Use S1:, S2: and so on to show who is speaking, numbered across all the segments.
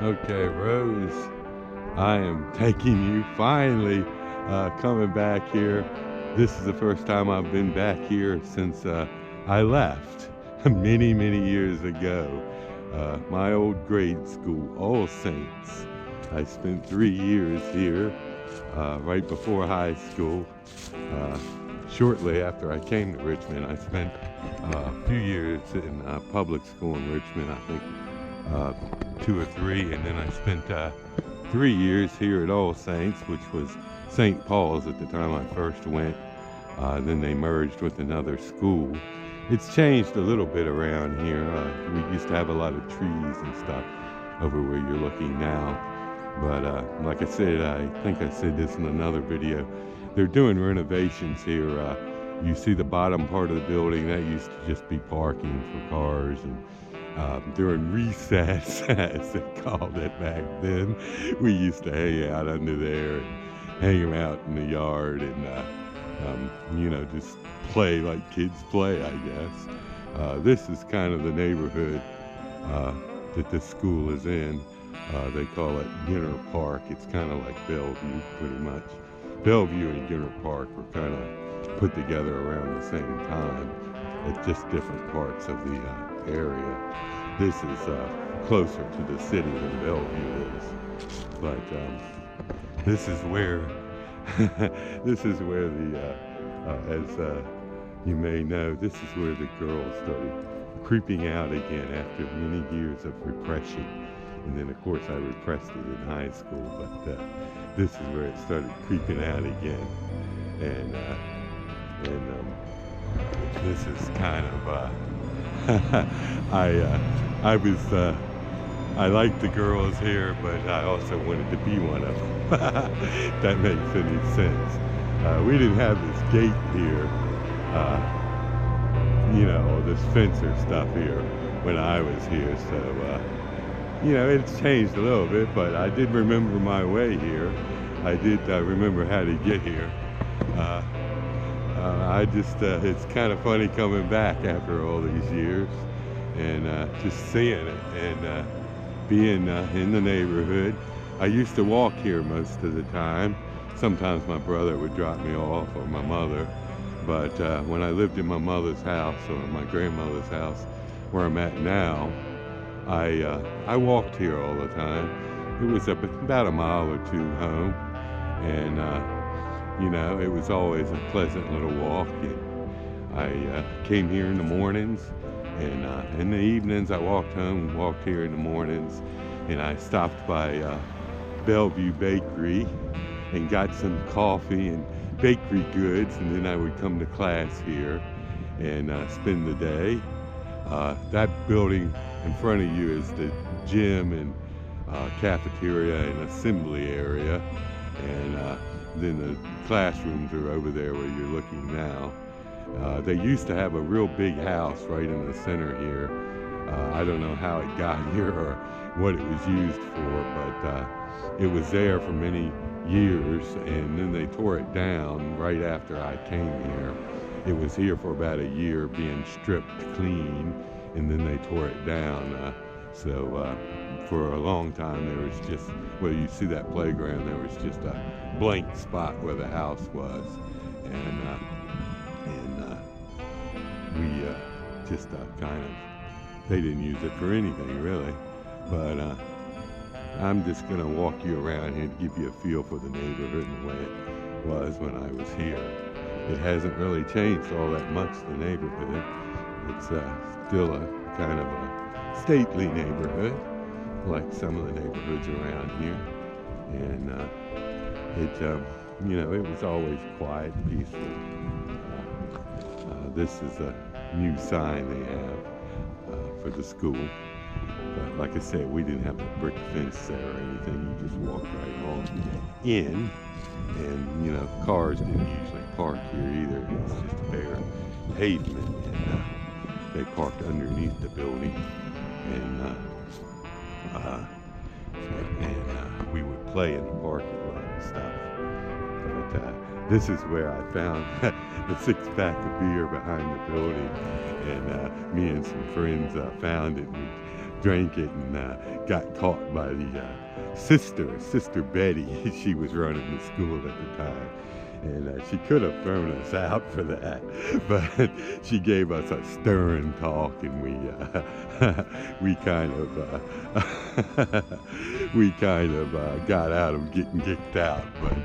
S1: Okay, Rose, I am taking you finally coming back here. This is the first time I've been back here since I left many, many years ago. My old grade school, All Saints. I spent 3 years here right before high school. Shortly after I came to Richmond, I spent a few years in public school in Richmond, I think 2 or 3, and then I spent 3 years here at All Saints, which was St. Paul's at the time I first went. Then they merged with another school. It's changed a little bit around here. We used to have a lot of trees and stuff over where you're looking now. But like I said, I think I said this in another video, they're doing renovations here. You see the bottom part of the building, that used to just be parking for cars, and during recess, as they called it back then, we used to hang out under there and hang out in the yard and, just play like kids play, I guess. This is kind of the neighborhood that this school is in. They call it Ginner Park. It's kind of like Bellevue, pretty much. Bellevue and Ginner Park were kind of put together around the same time at just different parts of the area. This is closer to the city than Bellevue is, but this is where this is where the as you may know, this is where the girls started creeping out again after many years of repression. And then of course I repressed it in high school, but this is where it started creeping out again. And this is kind of I like the girls here, but I also wanted to be one of them. If that makes any sense. We didn't have this gate here, this fencer stuff here when I was here, so it's changed a little bit, but I did remember my way here. I did remember how to get here. It's kind of funny coming back after all these years and just seeing it and being in the neighborhood. I used to walk here most of the time. Sometimes my brother would drop me off, or my mother, but when I lived in my mother's house or my grandmother's house where I'm at now, I walked here all the time. It was about a mile or two home, and it was always a pleasant little walk. And I came here in the mornings, and in the evenings I walked home and walked here in the mornings, and I stopped by Bellevue Bakery and got some coffee and bakery goods, and then I would come to class here and spend the day. That building in front of you is the gym and cafeteria and assembly area, and then the classrooms are over there where you're looking now. They used to have a real big house right in the center here. I don't know how it got here or what it was used for, but it was there for many years, and then they tore it down right after I came here. It was here for about a year being stripped clean, and then they tore it down. So for a long time there was just, well, you see that playground, there was just a blank spot where the house was, and we just kind of, they didn't use it for anything really. But I'm just gonna walk you around here and give you a feel for the neighborhood and the way it was when I was here. It hasn't really changed all that much, the neighborhood. It's still a kind of a stately neighborhood, like some of the neighborhoods around here. And it was always quiet and peaceful. This is a new sign they have for the school. But like I said, we didn't have a brick fence there or anything. You just walked right on in. And, cars didn't usually park here either. It's just bare pavement. And they parked underneath the building. And we would play in the parking lot and stuff. But this is where I found the 6-pack of beer behind the building. And me and some friends found it. We drank it and got caught by the Sister Betty. She was running the school at the time. And she could have thrown us out for that, but she gave us a stern talk, and we kind of got out of getting kicked out. But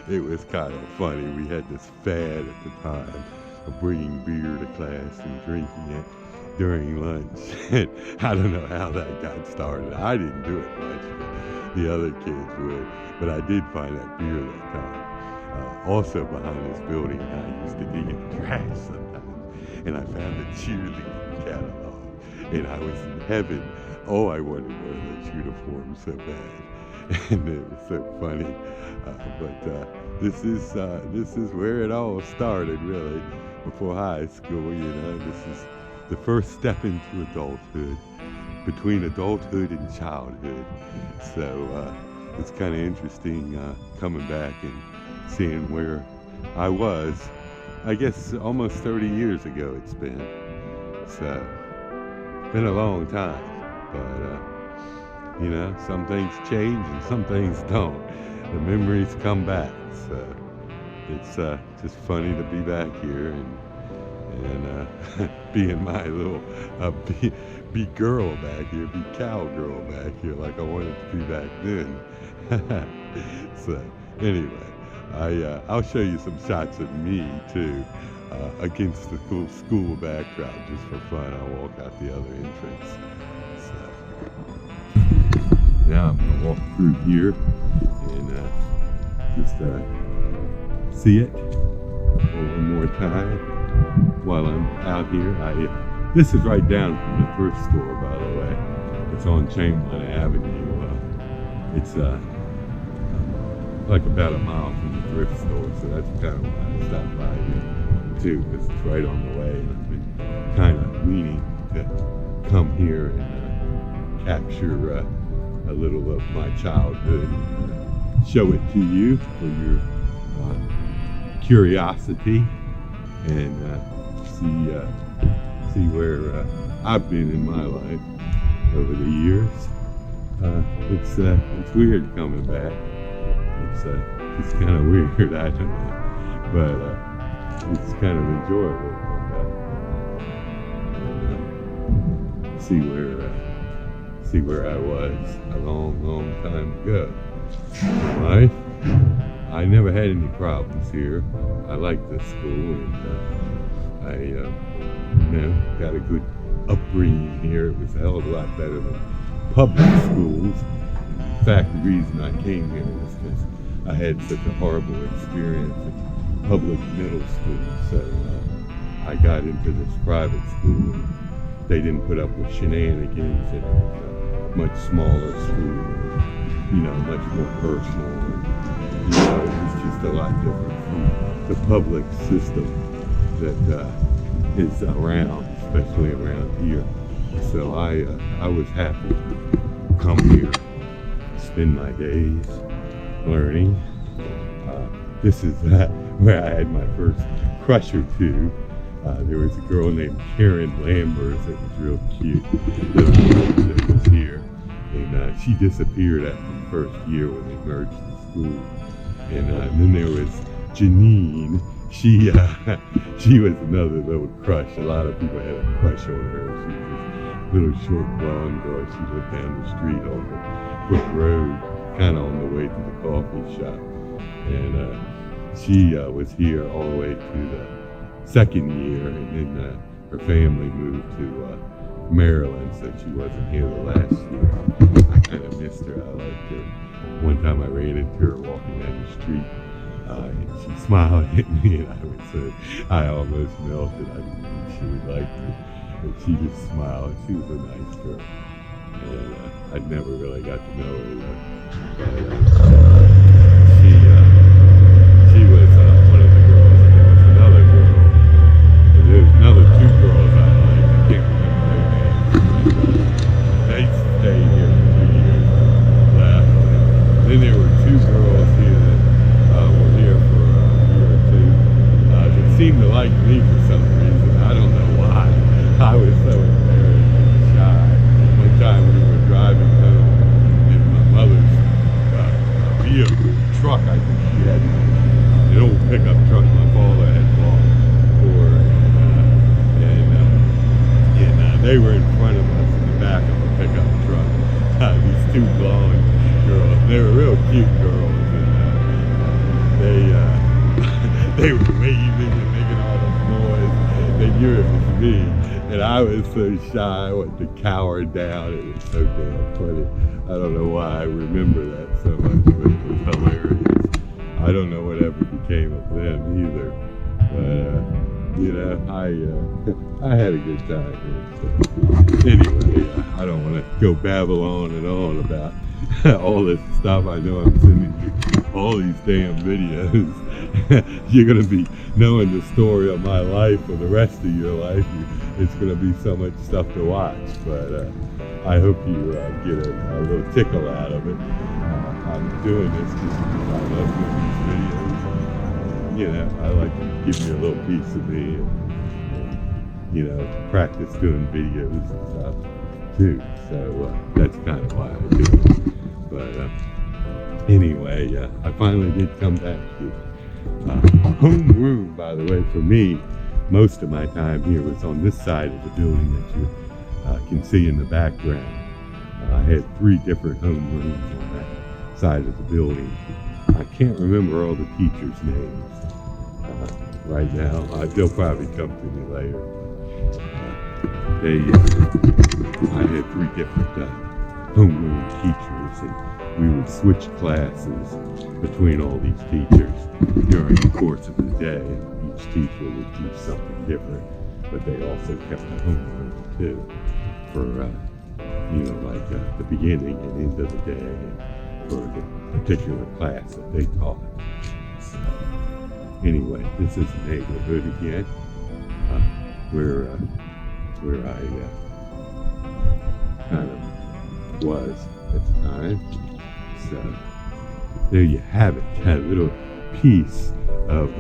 S1: it was kind of funny. We had this fad at the time of bringing beer to class and drinking it during lunch. And I don't know how that got started. I didn't do it much, but the other kids would. But I did find that beer that time. Also behind this building, I used to dig in the trash sometimes, and I found a cheerleading catalog, and I was in heaven. Oh, I wanted one of those uniforms so bad, and it was so funny. But this is where it all started, really, before high school. This is the first step into adulthood, between adulthood and childhood. So it's kind of interesting coming back and seeing where I was, I guess almost 30 years ago it's been. So, been a long time, but some things change and some things don't. The memories come back, so it's just funny to be back here and being my little be girl back here, be cowgirl back here like I wanted to be back then. So, anyway. I'll show you some shots of me too, against the school backdrop, just for fun. I'll walk out the other entrance. So now I'm gonna walk through here and just see it one more time while I'm out here. This is right down from the thrift store, by the way. It's on Chamberlain Avenue. It's like about a mile from the thrift store, so that's kind of why I stopped by here too, because it's right on the way, and I've been kind of meaning to come here and capture a little of my childhood and show it to you for your curiosity, and see where I've been in my life over the years. It's weird coming back. It's kind of weird, I don't know, but it's kind of enjoyable to come back and see where I was a long time ago. Right? I never had any problems here. I like this school, and I got a good upbringing here. It was a hell of a lot better than public schools. In fact, the reason I came here was because I had such a horrible experience at public middle school. So I got into this private school, and they didn't put up with shenanigans, and it was a much smaller school, much more personal. And, it was just a lot different from the public system that is around, especially around here. So I was happy to come here, spend my days learning. This is where I had my first crush or two. There was a girl named Karen Lambers that was real cute that was here, and she disappeared after the first year when they merged the school. And then there was Janine. She was another little crush. A lot of people had a crush on her. She was this little short blonde girl. She lived down the street on the Brook Road, kind of on the way to the coffee shop. And she was here all the way to the second year, and then her family moved to Maryland, so she wasn't here the last year. I kind of missed her. I liked her. One time I ran into her walking down the street, and she smiled at me, and I almost melted. I didn't think she would like me, but she just smiled. She was a nice girl, and I never really got to know her though. But she was one of the girls, and there was another girl, and there was another two girls I liked. I can't remember their names. They stayed here for 2 years and left. And then there were two girls here that were here for a year or two that seemed to like me for some reason. I don't know why. I was so embarrassed and shy. One time front of us in the back of a pickup truck. These two blonde girls. They were real cute girls, and they were waving and making all this noise. They knew it was me, and I was so shy, I wanted to cower down. It was so damn funny. I don't know why I remember that so much, but it was hilarious. I don't know whatever became of them either, but you know, I had a good time here. So. Anyway, I don't want to go babble on and on about all this stuff. I know I'm sending you all these damn videos. You're going to be knowing the story of my life for the rest of your life. It's going to be so much stuff to watch, but I hope you get a little tickle out of it. I'm doing this just because I love doing these videos. You know, I like to give you a little piece of me and you know, practice doing videos and stuff too. So that's kind of why I do it. But anyway, I finally did come back to homeroom, by the way. For me, most of my time here was on this side of the building that you can see in the background. I had 3 different homerooms on that side of the building. I can't remember all the teachers' names right now. They'll probably come to me later. I had 3 different homeroom teachers, and we would switch classes between all these teachers during the course of the day. Each teacher would teach something different, but they also kept a homeroom too for you know, like the beginning and end of the day, and for the particular class that they taught. So, anyway, this is the neighborhood again, where I kind of was at the time. So there you have it, a little piece of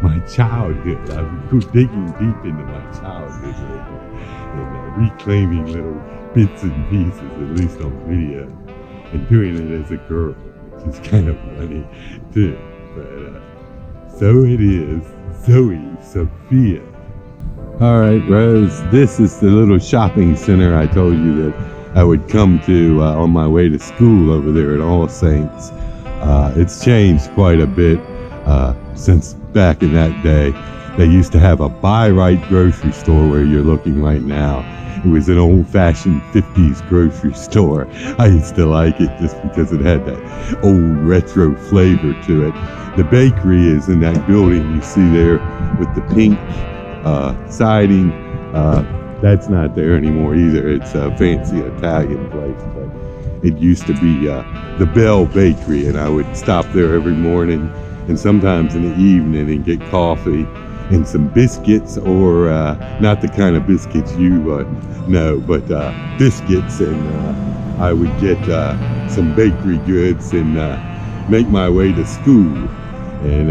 S1: my childhood. I'm digging deep into my childhood and reclaiming little bits and pieces, at least on video, and doing it as a girl, which is kind of funny too. But so it is Zoe Sophia. All right, Rose, this is the little shopping center I told you that I would come to on my way to school over there at All Saints. It's changed quite a bit since back in that day. They used to have a buy right grocery store where you're looking right now. It was an old-fashioned 50s grocery store. I used to like it just because it had that old retro flavor to it. The bakery is in that building you see there with the pink siding. That's not there anymore either. It's a fancy Italian place, but it used to be the Bell Bakery, and I would stop there every morning and sometimes in the evening and get coffee and some biscuits, or not the kind of biscuits you know, but biscuits, and I would get some bakery goods and make my way to school. And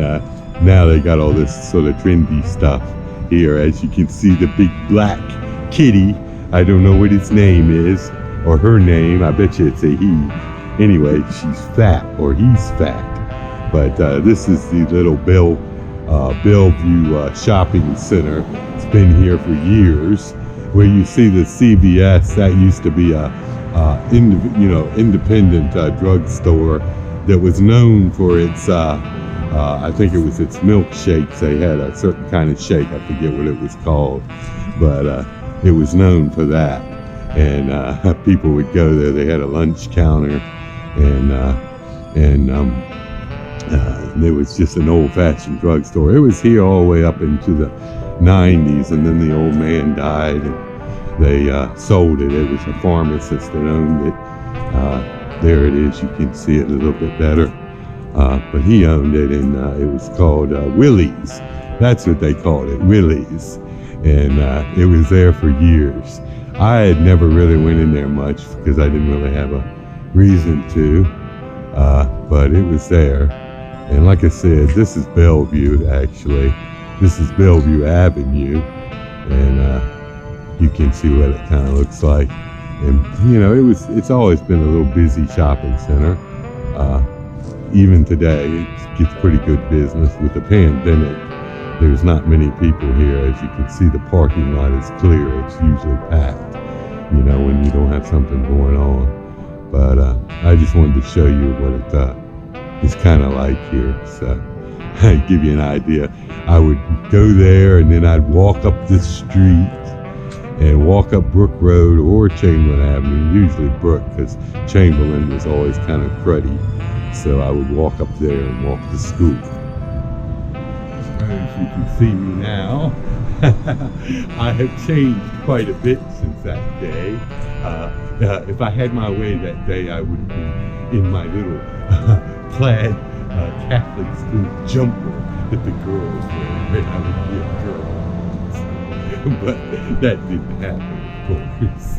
S1: now they got all this sort of trendy stuff here. As you can see, the big black kitty, I don't know what his name is, or her name, I bet you it's a he. Anyway, she's fat, or he's fat. But this is the little Bellevue shopping center. It's been here for years. Where you see the CVS, that used to be a independent drugstore that was known for its I think it was its milkshakes. They had a certain kind of shake, I forget what it was called, but it was known for that. And people would go there. They had a lunch counter, and it was just an old-fashioned drugstore. It was here all the way up into the 90s, and then the old man died, and they sold it. It was a pharmacist that owned it. There it is. You can see it a little bit better. But he owned it, and it was called Willie's. That's what they called it, Willie's. And it was there for years. I had never really went in there much because I didn't really have a reason to, but it was there. And like I said, this is Bellevue, actually. This is Bellevue Avenue, and you can see what it kind of looks like. And you know, it's always been a little busy shopping center. Even today, it gets pretty good business. With the pandemic, there's not many people here. As you can see, the parking lot is clear. It's usually packed. you don't have something going on. But I just wanted to show you what it's kind of like here. So I give you an idea. I would go there and then I'd walk up this street and walk up Brook Road or Chamberlain Avenue, usually Brook because Chamberlain was always kind of cruddy. So I would walk up there and walk to school. As you can see me now, I have changed quite a bit since that day. If I had my way that day, I would have been in my little plaid Catholic school jumper that the girls wear, and I would be a girl. But that didn't happen, of course.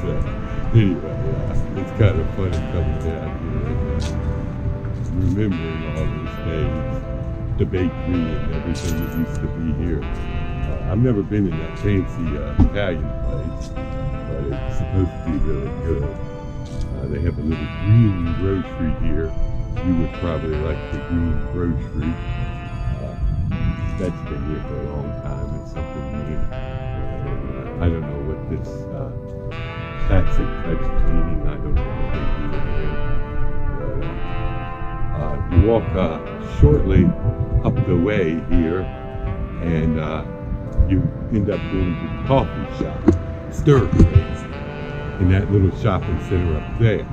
S1: So anyway, it's kind of funny coming down here and remembering all those things, the bakery and everything that used to be here. I've never been in that fancy Italian place, but it's supposed to be really good. They have a little green grocery here. You would probably like the green grocery. That's been here for a long time. It's something new. I don't know what this plastic touch cleaning, I don't know what they do in here. But you walk shortly up the way here, and you end up going to the coffee shop, Stir Crazy, in that little shopping center up there.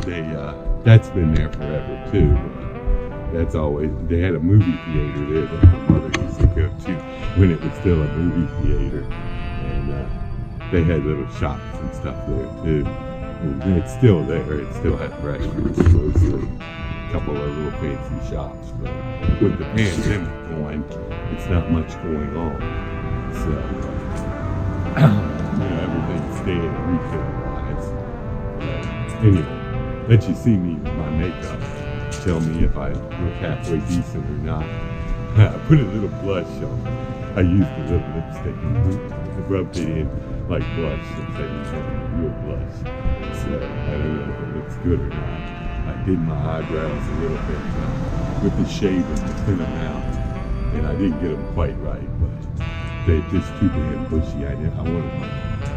S1: And that's been there forever too. That's always, they had a movie theater there that my mother used to go to when it was still a movie theater. And they had little shops and stuff there too. And it's still there, it still has restaurants mostly. A couple of little fancy shops, but with the pandemic going, it's not much going on. So, everything's staying retail-wise. Anyway, let you see me with my makeup. Tell me if I look halfway decent or not. I put a little blush on. I used a little lipstick and rubbed it in like blush since I didn't have any real blush. So I don't know if it looks good or not. I did my eyebrows a little bit with the shave and thin them out, and I didn't get them quite right, but they're just too damn bushy. I wanted my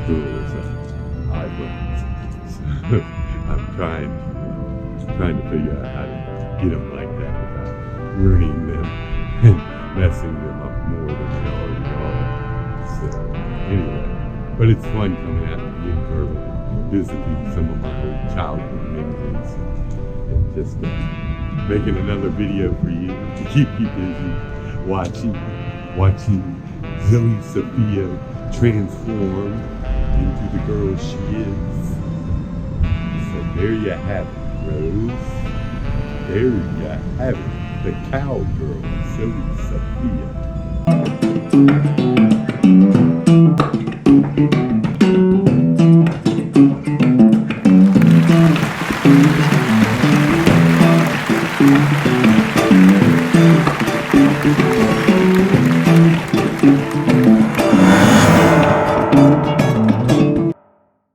S1: girls' eyebrows, so I'm trying to figure out how to get them like that without ruining them and messing them up more than they already are. So anyway, but it's fun coming out and being early, visiting some of my old childhood memories. And just making another video for you to keep you busy watching Zoe Sophia transform into the girl she is. So there you have it, Rose. There you have it, the cowgirl, Zoe Sophia.